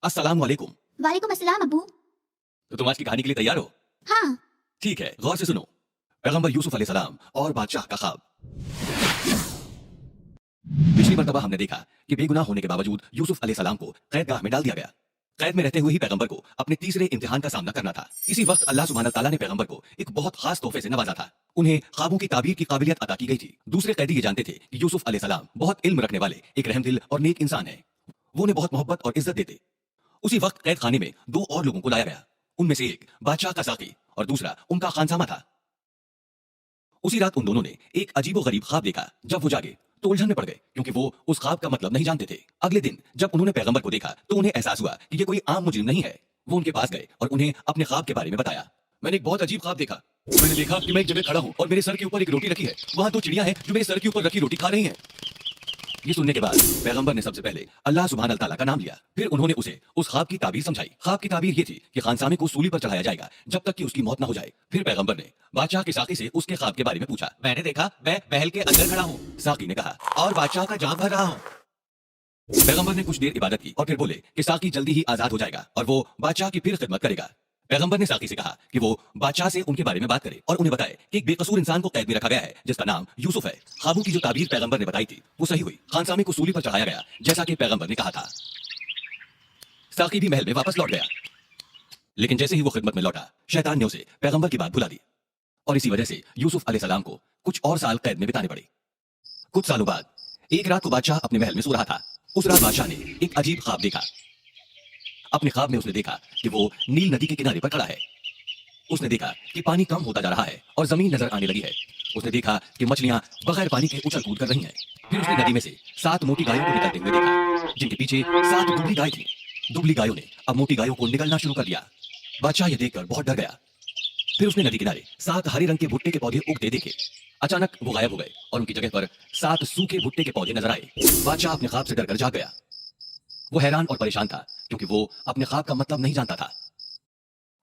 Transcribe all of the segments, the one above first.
अस्सलाम वालेकुम। वालेकुम अस्सलाम अब्बू। तो तुम आज की कहानी के लिए तैयार हो? हाँ। ठीक है, गौर से सुनो। पैगंबर यूसुफ अलैहिस्सलाम और बादशाह का ख्वाब। पिछली मर्तबा हमने देखा कि बेगुनाह होने के बावजूद यूसुफ अलैहिस्सलाम को कैदगाह में डाल दिया गया। कैद में रहते हुए ही पैगंबर को अपने तीसरे इम्तिहान का सामना करना था। इसी वक्त अल्लाह सुब्हानहू तआला ने पैगंबर को एक बहुत खास तोहफे से नवाजा था। उन्हें ख्वाबों की ताबीर की काबिलियत अता की गई थी। दूसरे कैदी ये जानते थे कि यूसुफ अलैहिस्सलाम बहुत इल्म रखने वाले एक रहमदिल और नेक इंसान है। वो उन्हें बहुत मोहब्बत और इज्जत देते। उसी वक्त कैद खाने में दो और लोगों को लाया गया। उनमें से एक बादशाह का साकी और दूसरा उनका खानसामा था। उसी रात उन दोनों ने एक अजीबो गरीब ख्वाब देखा। जब वो जागे तो उलझन में पड़ गए, क्योंकि वो उस ख्वाब का मतलब नहीं जानते थे। अगले दिन जब उन्होंने पैगंबर को देखा तो उन्हें एहसास हुआ कि ये कोई आम मुजरिम नहीं है। वो उनके पास गए और उन्हें अपने ख्वाब के बारे में बताया। मैंने एक बहुत अजीब ख्वाब देखा। मैंने देखा कि मैं एक जगह खड़ा हूँ और मेरे सर के ऊपर एक रोटी रखी है। वहां दो चिड़ियां हैं जो मेरे सर के ऊपर रखी रोटी खा रही हैं। ये सुनने के बाद पैगंबर ने सबसे पहले अल्लाह सुब्हानहू तआला का नाम लिया। फिर उन्होंने उसे उस ख्वाब की ताबीर समझाई। ख्वाब की ताबीर ये थी कि खानसामे को सूली पर चढ़ाया जाएगा जब तक कि उसकी मौत न हो जाए। फिर पैगंबर ने बादशाह के साकी से उसके ख्वाब के बारे में पूछा। मैंने देखा मैं महल के अंदर खड़ा हूँ, साकी ने कहा, और बादशाह का जाम भर रहा हूँ। पैगंबर ने कुछ देर इबादत की और फिर बोले कि साकी जल्दी ही आजाद हो जाएगा और वो बादशाह की फिर खिदमत करेगा। पैगंबर ने साकी से कहा कि वो बादशाह से उनके बारे में बात करे और उन्हें बताए कि एक बेकसूर इंसान को कैद में रखा गया है जिसका नाम यूसुफ है। ख्वाबों की जो ताबीर पैगंबर ने बताई थी वो सही हुई। खानसामे को सूली पर चढ़ाया गया जैसा कि पैगंबर ने कहा था। साकी भी महल में वापस लौट गया, लेकिन जैसे ही वो खिदमत में लौटा शैतान ने उसे पैगंबर की बात भुला दी और इसी वजह से यूसुफ अलैहिस्सलाम को कुछ और साल कैद में बिताने पड़े। कुछ सालों बाद एक रात को बादशाह अपने महल में सो रहा था। उस रात बादशाह ने एक अजीब ख्वाब देखा। अपने ख्वाब में उसने देखा कि वो नील नदी के किनारे पर खड़ा है। उसने देखा कि पानी कम होता जा रहा है और जमीन नजर आने लगी है। उसने देखा कि मछलियां बगैर पानी के उछल कूद कर रही हैं। फिर उसने नदी में से 7 मोटी गायों को निकलते हुए देखा, जिनके पीछे 7 दुबली गाय थी। दुबली गायों ने अब मोटी गायों को निगलना शुरू कर दिया। बादशाह ये देखकर बहुत डर गया। फिर उसने नदी किनारे 7 हरे रंग के भुट्टे के पौधे उगते देखे। अचानक वो गायब हो गए और उनकी जगह पर 7 सूखे भुट्टे के पौधे नजर आए। बादशाह अपने ख्वाब से डरकर जाग गया। वो हैरान और परेशान था क्योंकि वो अपने ख्वाब का मतलब नहीं जानता था।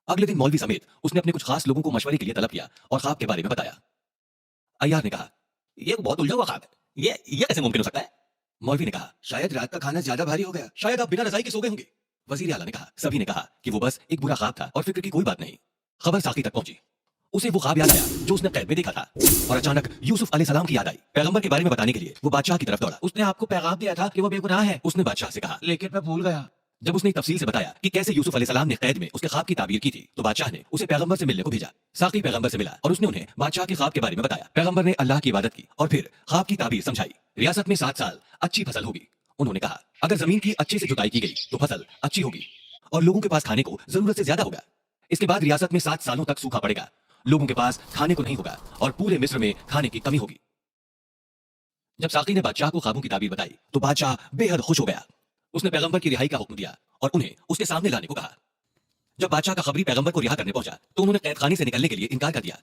अगले दिन मौलवी समेत उसने अपने कुछ खास लोगों को मशवरे के लिए तलब किया और ख्वाब के बारे में बताया। अय्यार ने कहा, ये बहुत उलझा हुआ ख्वाब है, ये कैसे मुमकिन हो सकता है? मौलवी ने कहा, शायद रात का खाना ज्यादा भारी हो गया, शायद आप बिना रजाई के सो गए होंगे। वजीर आला ने कहा, सभी ने कहा कि वो बस एक बुरा ख्वाब था और फिक्र की कोई बात नहीं। खबर साकी तक पहुंची। उसे वो ख्वाब याद आया जो उसने कैद में देखा था और अचानक यूसुफ अलैहिस्सलाम की याद आई। पैगंबर के बारे में बताने के लिए वो बादशाह की तरफ दौड़ा। उसने आपको पैगाम दिया था कि वो बेगुनाह है, उसने बादशाह से कहा, लेकिन मैं भूल गया। जब उसने तफसील से बताया कि कैसे यूसुफ अलैहिस्सलाम ने कैद में उसके ख्वाब की ताबीर की थी तो बादशाह ने उसे पैगंबर से मिलने को भेजा। साकी पैगंबर से मिला और उसने उन्हें बादशाह के ख्वाब के बारे में बताया। पैगंबर ने अल्लाह की इबादत की और फिर ख्वाब की ताबीर समझाई। रियासत में 7 साल अच्छी फसल होगी। उन्होंने कहा, अगर जमीन की अच्छे से जुताई की गई तो फसल अच्छी होगी और लोगों के पास खाने को जरूरत से ज्यादा होगा। इसके बाद रियासत में 7 सालों तक सूखा पड़ेगा, लोगों के पास खाने को नहीं होगा और पूरे मिस्र में खाने की कमी होगी। जब साकी ने बादशाह को ख्वाबों की ताबीर बताई तो बादशाह बेहद खुश हो गया। उसने पैगंबर की रिहाई का हुक्म दिया और उन्हें उसके सामने लाने को कहा। जब बादशाह का खबरी पैगंबर को रिहा करने पहुंचा तो उन्होंने कैदखाने से निकलने के लिए इनकार कर दिया।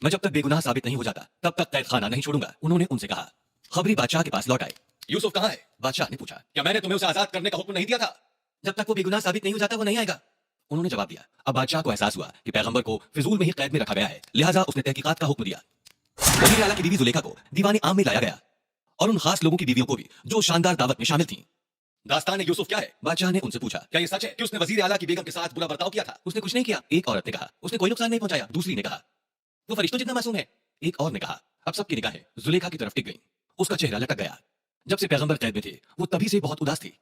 मैं जब तक बेगुनाह साबित नहीं हो जाता तब तक कैदखाना नहीं छोड़ूंगा, उन्होंने उनसे कहा। खबरी बादशाह के पास लौट आए। यूसुफ कहाँ है? बादशाह ने पूछा। क्या मैंने तुम्हें उसे आजाद करने का हुक्म नहीं दिया था? जब तक वो बेगुनाह साबित नहीं हो जाता वो नहीं आएगा, उन्होंने जवाब दिया। अब बादशाह को एहसास हुआ कि पैगंबर को फिजूल में ही कैद में रखा गया है, लिहाजा उसने तहकीकात का हुक्म दिया। वजीर आला की बीवी जुलेखा को दीवाने आम में लाया गया और उन खास लोगों की बीवियों को भी जो शानदार दावत में शामिल थीं। दास्तान यूसुफ क्या है? बादशाह ने उनसे पूछा। क्या ये सच है कि उसने वजीर आला की बेगम के साथ बुरा बर्ताव किया था? उसने कुछ नहीं किया, एक औरत ने कहा। उसने कोई नुकसान नहीं पहुंचाया, दूसरी ने कहा। वो फरिश्तों जितना मासूम है, एक और ने कहा। अब सबकी निगाहें जुलेखा की तरफ टिक गईं। उसका चेहरा लटक गया। जब से पैगंबर कैद में थे वो तभी से बहुत उदास थी।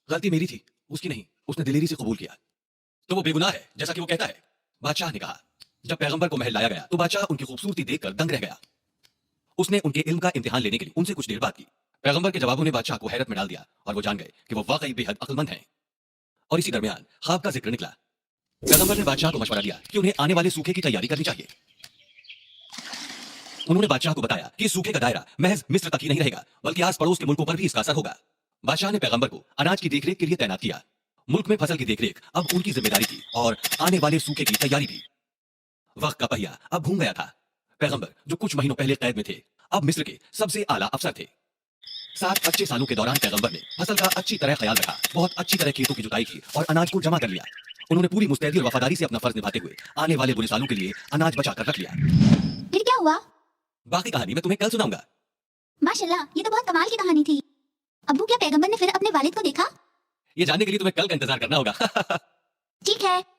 गलती मेरी थी, उसकी नहीं, उसने दिलेरी से कबूल किया। तो वो बेगुनाह है जैसा कि वो कहता है, बादशाह ने कहा। जब पैगंबर को महल लाया गया तो बादशाह उनकी खूबसूरती देखकर दंग रह गया। उसने उनके इल्म का इम्तिहान लेने के लिए उनसे कुछ देर बात की। पैगंबर के जवाबों ने बादशाह को हैरत में डाल दिया और वो जान गए कि वो वाकई बेहद अक्लमंद हैं। और इसी दरमियान ख्वाब का जिक्र निकला। पैगंबर ने बादशाह को मशवरा दिया कि उन्हें आने वाले सूखे की तैयारी करनी चाहिए। उन्होंने बादशाह को बताया कि सूखे का दायरा महज मिस्र तक ही नहीं रहेगा बल्कि आस पड़ोस के मुल्कों पर भी इसका असर होगा। बादशाह ने पैगंबर को अनाज की देखरेख के लिए तैनात किया। मुल्क में फसल की देखरेख अब उनकी जिम्मेदारी थी और आने वाले सूखे की तैयारी भी। वक्त का पहिया अब घूम गया था। पैगंबर जो कुछ महीनों पहले कैद में थे अब मिस्र के सबसे आला अफसर थे। 7 अच्छे सालों के दौरान पैगंबर ने फसल का अच्छी तरह ख्याल रखा, बहुत अच्छी तरह खेतों की जुताई की और अनाज को जमा कर लिया। उन्होंने पूरी मुस्तैदी और वफादारी से अपना फर्ज निभाते हुए आने वाले बुरे सालों के लिए अनाज बचा कर रख लिया। फिर क्या हुआ? बाकी कहानी मैं तुम्हें कल सुनाऊंगा। माशाल्लाह, ये तो बहुत कमाल की कहानी थी। अब्बू, क्या पैगंबर ने फिर अपने वालिद को देखा? ये जानने के लिए तुम्हें कल का इंतजार करना होगा। ठीक है।